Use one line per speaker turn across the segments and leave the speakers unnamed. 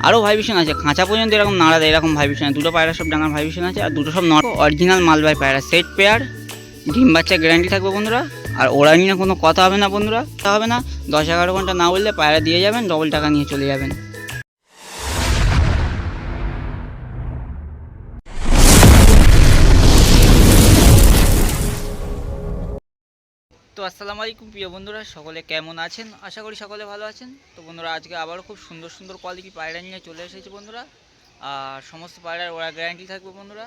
আরও ভাইব্রেশন আছে, খাঁচা পর্যন্ত এরকম নাড়া দেয়, এরকম ভাইব্রেশন। দুটো পায়রা সব ডাঙার ভাইব্রেশন আছে, আর দুটো সব অরিজিনাল মালবাই পায়রা, সেট পেয়ার, ডিম বাচ্চা গ্যারান্টি থাকবে বন্ধুরা। আর ওরা নিয়ে কোনো কথা হবে না বন্ধুরা, কথা হবে না। 10-11 ঘন্টা না বললে পায়রা দিয়ে যাবেন, ডবল টাকা নিয়ে চলে যাবেন। তো আসসালামু আলাইকুম প্রিয় বন্ধুরা, সকলে কেমন আছেন? আশা করি সকলে ভালো আছেন। তো বন্ধুরা, আজকে আবারও খুব সুন্দর সুন্দর কোয়ালিটি পায়রা নিয়ে চলে এসেছি বন্ধুরা। আর সমস্ত পায়রার ওরা গ্যারান্টি থাকবে বন্ধুরা।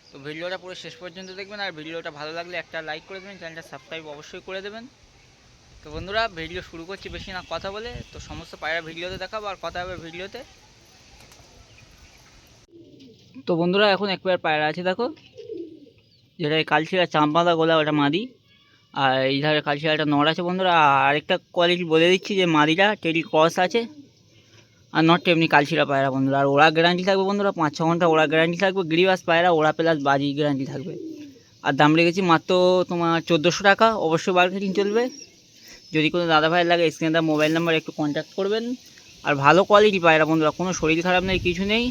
তো ভিডিওটা পুরো শেষ পর্যন্ত দেখবেন, আর ভিডিওটা ভালো লাগলে একটা লাইক করে দেবেন, চ্যানেলটা সাবস্ক্রাইব অবশ্যই করে দেবেন। তো বন্ধুরা, ভিডিও শুরু করছি বেশি না কথা বলে। তো সমস্ত পায়রা ভিডিওতে দেখাবো, আর কথা হবে ভিডিওতে। তো বন্ধুরা, এখন এক পেয়ার পায়রা আছে দেখো, যেটা কালচিরা চাম্পাদা গোলা, ওটা মাদি। আর এই ধারে কালচিরা একটা নড় আছে বন্ধুরা। আর আরেকটা কোয়ালিটি বলে দিচ্ছি যে মাদিটা টেডি ক্রস আছে, আর নটটা এমনি কালচিরা পায়রা বন্ধুরা। আর ওরা গ্যারান্টি থাকবে বন্ধুরা, 5-6 ঘন্টা ওরা গ্যারান্টি থাকবে। গিরিবাস পায়রা, ওরা প্লাস বাজি গ্যারান্টি থাকবে। আর দাম রেখেছি মাত্র তোমার 1400 টাকা। অবশ্যই মার্কেটিং চলবে। যদি কোনো দাদা ভাইয়ের লাগে স্ক্রিনে দেওয়া মোবাইল নাম্বার একটু কন্ট্যাক্ট করবেন। আর ভালো কোয়ালিটি পায়রা বন্ধুরা, কোনো শরীর খারাপ নেই, কিছু নেই।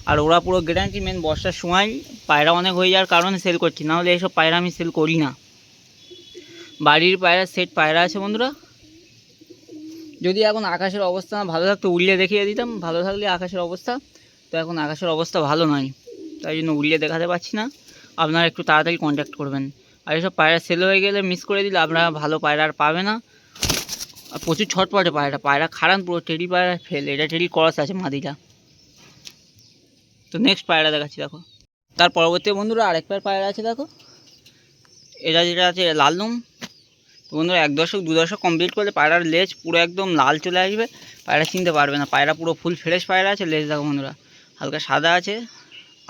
আর ওরা পুরো গ্যারান্টি। মেন বর্ষার সময় পায়রা অনেক হয়ে যাওয়ার কারণে সেল করছি, নাহলে এইসব পায়রা আমি সেল করি না। বাড়ির পায়রা সেট পায়রা আছে বন্ধুরা। যদি এখন আকাশের অবস্থা ভালো থাকতো উড়িয়ে দেখিয়ে দিতাম, ভালো থাকলে আকাশের অবস্থা। তো এখন আকাশের অবস্থা ভালো নয়, তাই জন্য উড়িয়ে দেখাতে পারছি না। আপনারা একটু তাড়াতাড়ি কন্ট্যাক্ট করবেন। আর এইসব পায়রা সেল হয়ে গেলে মিস করে দিলে আপনারা ভালো পায়রা আর পাবে না। আর প্রচুর ছটপটে পায়রা খারান, পুরো টেডি পায়রা ফেল। এটা টেডি ক্রস আছে মাদিটা। তো নেক্সট পায়রা দেখাচ্ছি দেখো। তার পরবর্তী বন্ধুরা আরেক পেয়ার পায়রা আছে দেখো, এটা যেটা আছে লালনুম। তো বন্ধুরা 1 দশক 2 দশক কমপ্লিট করলে পায়রার লেজ পুরো একদম লাল চলে আসবে, পায়রা চিনতে পারবে না। পায়রা পুরো ফুল ফ্রেশ পায়রা আছে। লেজ দেখো বন্ধুরা, হালকা সাদা আছে।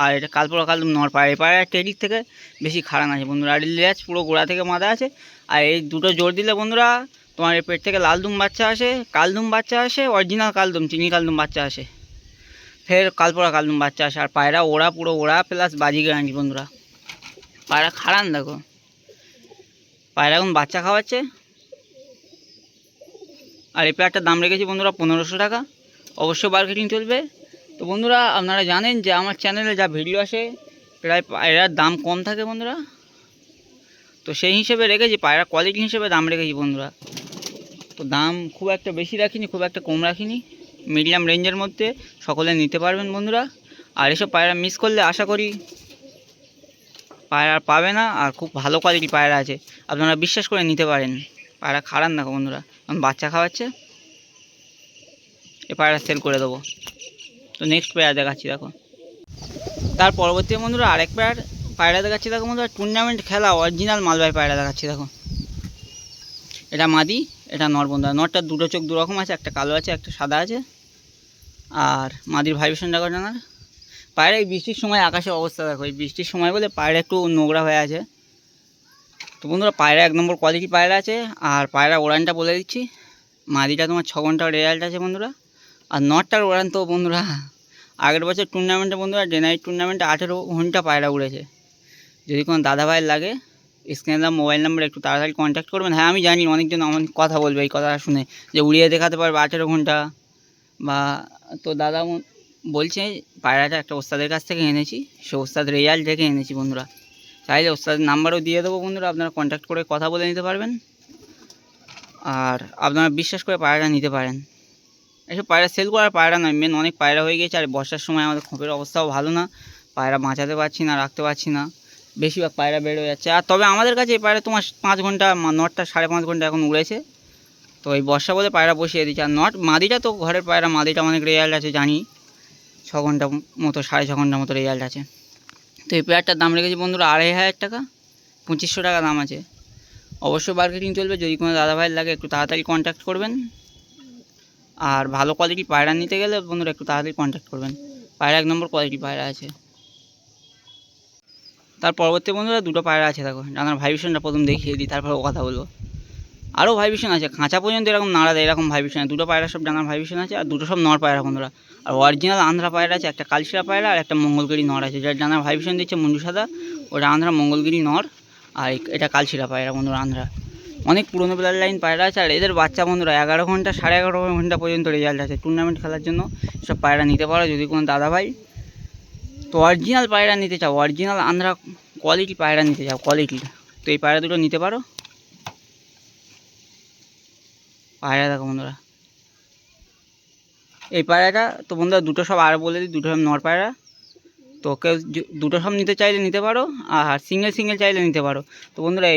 আর এটা কালপোড়া কালদম নর পায়রা। এই পায়রা টেডির থেকে বেশি খারান আছে বন্ধুরা। আর লেজ পুরো গোড়া থেকে মাদা আছে। আর এই দুটো জোর দিলে বন্ধুরা তোমার এই পেট থেকে লালদুম বাচ্চা আসে, কালদুম বাচ্চা আসে, অরিজিনাল কালদুম চিনি কালদুম বাচ্চা আসে, ফের কালপোড়া কালদুম বাচ্চা আসে। আর পায়রা ওরা পুরো ওরা প্লাস বাজি গ্যারান্টি বন্ধুরা। পায়রা খারান দেখো, পায়রা এখন বাচ্চা খাওয়াচ্ছে। আর এই পেয়ারটার দাম রেখেছি বন্ধুরা 1500 টাকা। অবশ্যই মার্কেটিং চলবে। তো বন্ধুরা, আপনারা জানেন যে আমার চ্যানেলে যা ভিডিও আসে প্রায় পায়রার দাম কম থাকে বন্ধুরা। তো সেই হিসেবে রেখেছি, পায়রা কোয়ালিটি হিসেবে দাম রেখেছি বন্ধুরা। তো দাম খুব একটা বেশি রাখিনি, খুব একটা কম রাখিনি, মিডিয়াম রেঞ্জের মধ্যে সকলে নিতে পারবেন বন্ধুরা। আর এসব পায়রা মিস করলে আশা করি পায়রা পাবে না। আর খুব ভালো কোয়ালিটি পায়রা আছে, আপনারা বিশ্বাস করে নিতে পারেন। পায়রা খারাপ দেখো বন্ধুরা, এখন বাচ্চা খাওয়াচ্ছে। এ পায়রা সেল করে দেবো। তো নেক্সট পেয়ার দেখাচ্ছি দেখো। তার পরবর্তী বন্ধুরা আরেক পেয়ার পায়রা দেখাচ্ছি দেখো বন্ধুরা। টুর্নামেন্ট খেলা অরিজিনাল মালবাই পায়রা দেখাচ্ছি দেখো। এটা মাদি, এটা নর বন্ধুরা। নরটার দুটো চোখ দুরকম আছে, একটা কালো আছে, একটা সাদা আছে। আর মাদির ভাইব্রেশন দেখো জানার। পায়রা এই বৃষ্টির সময় আকাশের অবস্থা দেখো, এই বৃষ্টির সময় বলে পায়রা একটু নোংরা হয়ে আছে। তো বন্ধুরা, পায়রা 1 নম্বর কোয়ালিটি পায়রা আছে। আর পায়রা ওড়ানটা বলে দিচ্ছি, মাদিটা তোমার 6 ঘন্টার রেজাল্ট আছে বন্ধুরা। আর নটটার ওড়ান তো বন্ধুরা আগের বছর টুর্নামেন্টে বন্ধুরা, ডে নাইট টুর্নামেন্টে 18 ঘন্টা পায়রা উড়েছে। যদি কোনো দাদা ভাইয়ের লাগে স্ক্রিনে দেওয়া মোবাইল নাম্বার একটু তাড়াতাড়ি কন্ট্যাক্ট করবেন। হ্যাঁ আমি জানি অনেকজন আমার কথা বলবে এই কথাটা শুনে, যে উড়িয়ে দেখাতে পারবে 18 ঘন্টা বা। তো দাদা বলছে পায়রাটা একটা ওস্তাদের কাছ থেকে এনেছি, সে ওস্তাদ রেজাল্ট দেখে এনেছি বন্ধুরা। চাইলে ওস্তাদের নাম্বারও দিয়ে দেবো বন্ধুরা, আপনারা কন্ট্যাক্ট করে কথা বলে নিতে পারবেন। আর আপনারা বিশ্বাস করে পায়রাটা নিতে পারেন। এসব পায়রা সেল করার পায়রা নয়, মেন অনেক পায়রা হয়ে গেছে। আর বর্ষার সময় আমাদের খোপের অবস্থাও ভালো না, পায়রা বাঁচাতে পারছি না, রাখতে পারছি না, বেশিরভাগ পায়রা বের হয়ে যাচ্ছে। আর তবে আমাদের কাছে এই পায়রা তোমার 5 ঘন্টা, নটটা 5.5 ঘন্টা এখন উড়েছে। তো এই বর্ষা বলে পায়রা বসিয়ে দিচ্ছে। আর নট মাদিটা তো ঘরের পায়রা, মাদিটা অনেক রেজাল্ট আছে জানি, 6 ঘন্টা মতো 6.5 ঘন্টা মতো রেজাল্ট আছে। তো এই পেয়ারটার দাম রেখেছি বন্ধুরা 2500 টাকা, 2500 টাকা দাম আছে। অবশ্যই মার্কেটিং চলবে। যদি কোনো দাদা ভাইয়ের লাগে একটু তাড়াতাড়ি কন্ট্যাক্ট করবেন। আর ভালো কোয়ালিটি পায়রা নিতে গেলে বন্ধুরা একটু তাড়াতাড়ি কন্ট্যাক্ট করবেন। পায়রা 1 নম্বর কোয়ালিটি পায়রা আছে। তার পরবর্তী বন্ধুরা দুটো পায়রা আছে দেখো, ডানার ভাইব্রেশনটা প্রথম দেখিয়ে দিই, তারপর কথা বলবো। আরও ভাইব্রেশন আছে, খাঁচা পর্যন্ত এরকম নাড়া দেয়, এরকম ভাইব্রেশন। দুটো পায়রা সব ডানার ভাইব্রেশন আছে, আর দুটো সব নর পায়রা বন্ধুরা। আর অরিজিনাল আন্ধ্রা পায়রা আছে, একটা কালশিরা পায়রা আর একটা মঙ্গলগিরি নর আছে। যার ডানার ভাইব্রেশন দিচ্ছে মুন্ডু সাদা, ওটা আন্ধ্রা মঙ্গলগিরি নর। আর এটা কালশিরা পায়রা বন্ধুরা, আন্ধ্রা। অনেক পুরনো ব্লাড লাইন পায়রা আছে। আর এদের বাচ্চা বন্ধুরা 11 ঘন্টা 11.5 ঘন্টা পর্যন্ত রেজাল্ট আছে। টুর্নামেন্ট খেলার জন্য সব পায়রা নিতে পারো যদি কোনো দাদাভাই তো অরিজিনাল পায়রা নিতে চাও, অরিজিনাল আন্ধ্রা কোয়ালিটি পায়রা নিতে চাও, কোয়ালিটি, তো এই পায়রা দুটো নিতে পারো। পায়রা দেখো বন্ধুরা, এই পায়রাটা তো বন্ধুরা দুটো সব আর বলে দিই, দুটো সব নর পায়রা। তো কেউ দুটো সব নিতে চাইলে নিতে পারো, আর সিঙ্গেল সিঙ্গেল চাইলে নিতে পারো। তো বন্ধুরা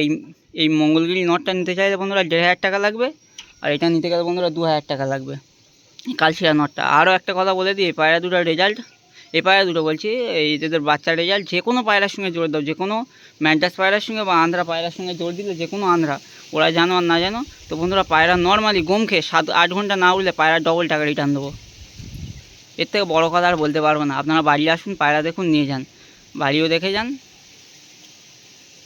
এই মঙ্গলগিরি নটটা নিতে চাইলে বন্ধুরা 1500 টাকা লাগবে, আর এটা নিতে গেলে বন্ধুরা 2000 টাকা লাগবে কালশিরা নটটা। আরও একটা কথা বলে দিই, এই পায়রা দুটোর রেজাল্ট, এই পায়রা দুটো বলছি, এই এদের বাচ্চার রেজাল্ট যে কোনো পায়রার সঙ্গে জোর দাও, যে কোনো ম্যান্টাস পায়রার সঙ্গে বা আন্ধ্রা পায়রার সঙ্গে জোর দিলে, যে কোনো আন্ধ্রা, ওরা জানো আর না জানো, তো বন্ধুরা পায়রা নর্মালি গম খেয়ে 7-8 ঘন্টা না উঠলে পায়রা ডবল টাকা রিটার্ন দেবো। এর থেকে বড়ো কথা আর বলতে পারবো না। আপনারা বাড়ি আসুন, পায়রা দেখুন, নিয়ে যান, বাড়িও দেখে যান।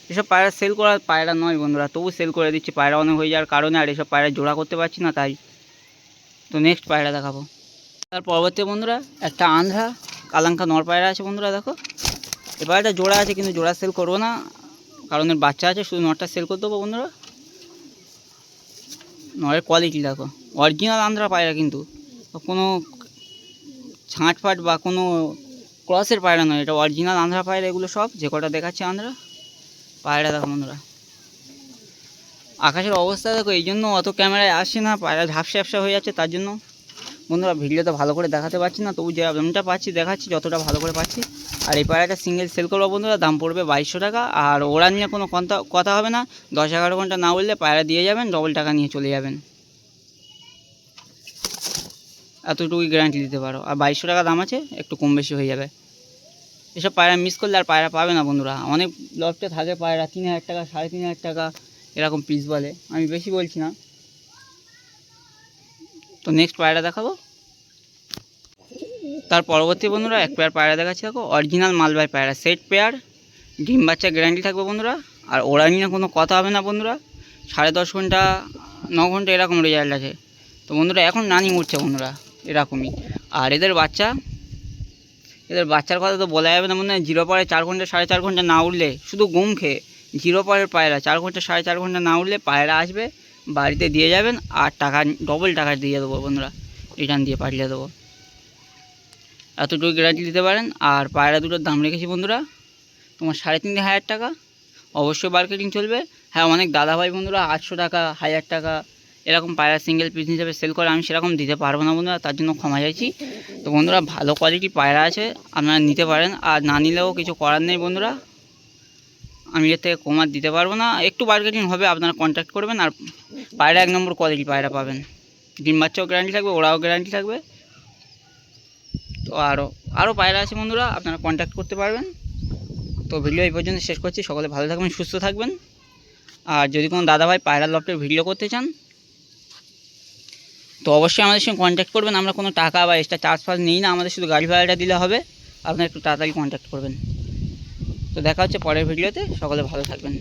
এসব পায়রা সেল করার পায়রা নয় বন্ধুরা, তবু সেল করে দিচ্ছি পায়রা অনেক হয়ে যাওয়ার কারণে, আর এসব পায়রা জোড়া করতে পারছি না তাই। তো নেক্সট পায়রা দেখাবো। তার পরবর্তী বন্ধুরা একটা আন্ধ্রা কালাঙ্কা নর পায়রা আছে বন্ধুরা, দেখো এই পায়রাটা জোড়া আছে, কিন্তু জোড়া সেল করবো না, কারণ এর বাচ্চা আছে, শুধু নরটা সেল করে দেবো বন্ধুরা। নরের কোয়ালিটি দেখো, অরিজিনাল আন্ধ্রা পায়রা, কিন্তু কোনো ছাঁটফাট বা কোনো ক্রসের পায়রা নয়, এটা অরিজিনাল আন্ধ্রা পায়রা। এগুলো সব যে কটা দেখাচ্ছে আন্ধ্রা পায়রা দেখো বন্ধুরা। আকাশের অবস্থা দেখো, এই জন্য অত ক্যামেরায় আসছে না, পায়রা ঝাপসা ঝাপসা হয়ে যাচ্ছে, তার জন্য বন্ধুরা ভিডিওতে ভালো করে দেখাতে পারছি না, তবু যে আপডেটটা পাচ্ছি দেখাচ্ছি যতটা ভালো করে পাচ্ছি। আর এই পায়রাটা সিঙ্গেল সেল করবো বন্ধুরা, দাম পড়বে 2200 টাকা। আর ওরা নিয়ে কোনো কথা হবে না, 10-11 ঘন্টা না উঠলে পায়রা দিয়ে যাবেন, ডবল টাকা নিয়ে চলে যাবেন, এতটুকুই গ্যারান্টি দিতে পারো। আর 2200 টাকা দাম আছে, একটু কম বেশি হয়ে যাবে। এসব পায়রা মিস করলে আর পায়রা পাবে না বন্ধুরা। অনেক লফটে থাকে পায়রা 3000 টাকা 3500 টাকা এরকম পিস বলে, আমি বেশি বলছি না। তো নেক্সট পায়রা দেখাবো। তার পরবর্তী বন্ধুরা এক পেয়ার পায়রা দেখাচ্ছি, দেখো অরিজিনাল মালবাই পায়রা, সেট পেয়ার, ডিম বাচ্চা গ্যারান্টি থাকবে বন্ধুরা। আর ওরা নিয়ে কোনো কথা হবে না বন্ধুরা, 10.5 ঘন্টা 9 ঘন্টা এরকম রেজাল্ট আছে। তো বন্ধুরা এখন রানিং উঠছে বন্ধুরা এরকমই। আর এদের বাচ্চার কথা তো বলা যাবে না বন্ধুরা, 0 পরে 4 ঘন্টা 4.5 ঘন্টা না উঠলে, শুধু ঘুম খেয়ে 0 পরের পায়রা 4 ঘন্টা 4.5 ঘন্টা না উঠলে পায়রা আসবে, বাড়িতে দিয়ে যাবেন, আর টাকা ডবল টাকা দিয়ে দেবো বন্ধুরা, রিটার্ন দিয়ে পাঠিয়ে দেবো, এতটুকু গ্যারান্টি দিতে পারেন। আর পায়রা দুটোর দাম রেখেছি বন্ধুরা তোমার 3500 টাকা, অবশ্যই মার্কেটিং চলবে। হ্যাঁ, অনেক দাদাভাই বন্ধুরা 800 টাকা 1000 টাকা এরকম পায়রা সিঙ্গেল পিস হিসেবে সেল করে, আমি সেরকম দিতে পারবো না বন্ধুরা, তার জন্য ক্ষমা চাইছি। তো বন্ধুরা ভালো কোয়ালিটি পায়রা আছে, আপনারা নিতে পারেন, আর না নিলেও কিছু করার নেই বন্ধুরা, আমি এর থেকে কম আর দিতে পারবো না, একটু মার্কেটিং হবে, আপনারা কন্ট্যাক্ট করবেন। আর পায়রা 1 নম্বর কোয়ালিটি পায়রা পাবেন, ডিম বাচ্চাও গ্যারান্টি থাকবে, ওরাও গ্যারান্টি থাকবে। তো আরও পায়রা আছে বন্ধুরা, আপনারা কন্ট্যাক্ট করতে পারবেন। তো ভিডিও এই পর্যন্ত শেষ করছি, সকলে ভালো থাকবেন, সুস্থ থাকবেন। আর যদি কোনো দাদাভাই পায়রা লফটের ভিডিও করতে চান তো অবশ্যই আমাদের সঙ্গে কন্ট্যাক্ট করবেন, আমরা কোনো টাকা বা এক্সট্রা চার্জ ফার্জ নিই না, আমাদের শুধু গাড়ি ভাড়াটা দিলে হবে, আপনারা একটু তাড়াতাড়ি কন্ট্যাক্ট করবেন। তো দেখা হচ্ছে পরের ভিডিওতে, সকলে ভালো থাকবেন।